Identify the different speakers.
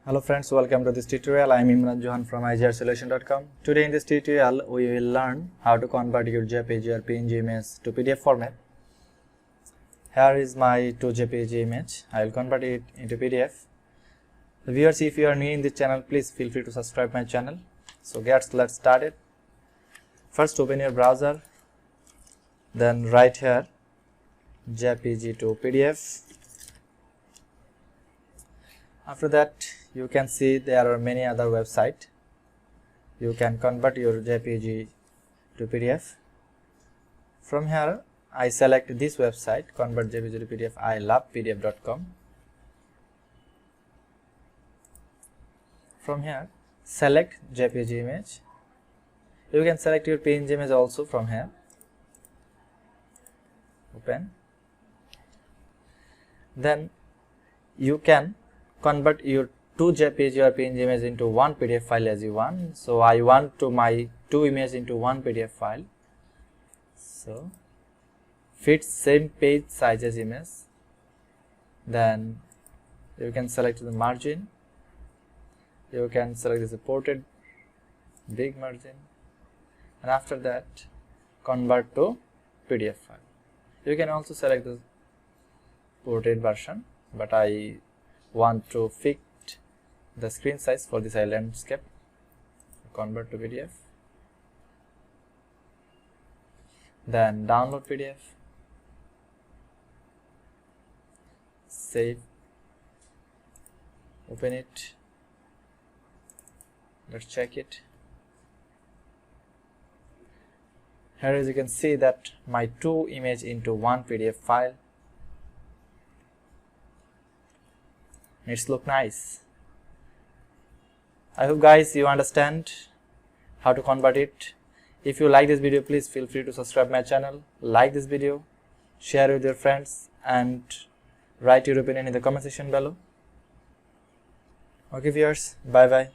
Speaker 1: Hello friends, welcome to this tutorial. I am Imran Johan from igrsolation.com. Today in this tutorial, we will learn how to convert your JPG or PNG image to PDF format. Here is my 2 JPG image. I will convert it into PDF. The viewers, if you are new in this channel, please feel free to subscribe my channel. So let's start it. First, open your browser. Then write here JPG to PDF. After that, you can see there are many other websites. You can convert your JPG to PDF. From here, I select this website, convert JPG to PDF. I love pdf.com. From here, select JPG image. You can select your PNG image also from here. Open. Then you can convert your 2 JPG or PNG image into one PDF file as you want. So I want to my 2 images into one PDF file. So fit same page size as image. Then you can select the margin. You can select this portrait big margin, and after that convert to PDF file. You can also select the portrait version, but I want to fit the screen size for this landscape. Convert to PDF. Then download PDF. Save. Open it. Let's check it. Here, as you can see, that my 2 images into one PDF file. It's look nice. I hope guys you understand how to convert it. If you like this video, please feel free to subscribe my channel, like this video, share with your friends, and write your opinion in the comment section below. Okay viewers, bye bye.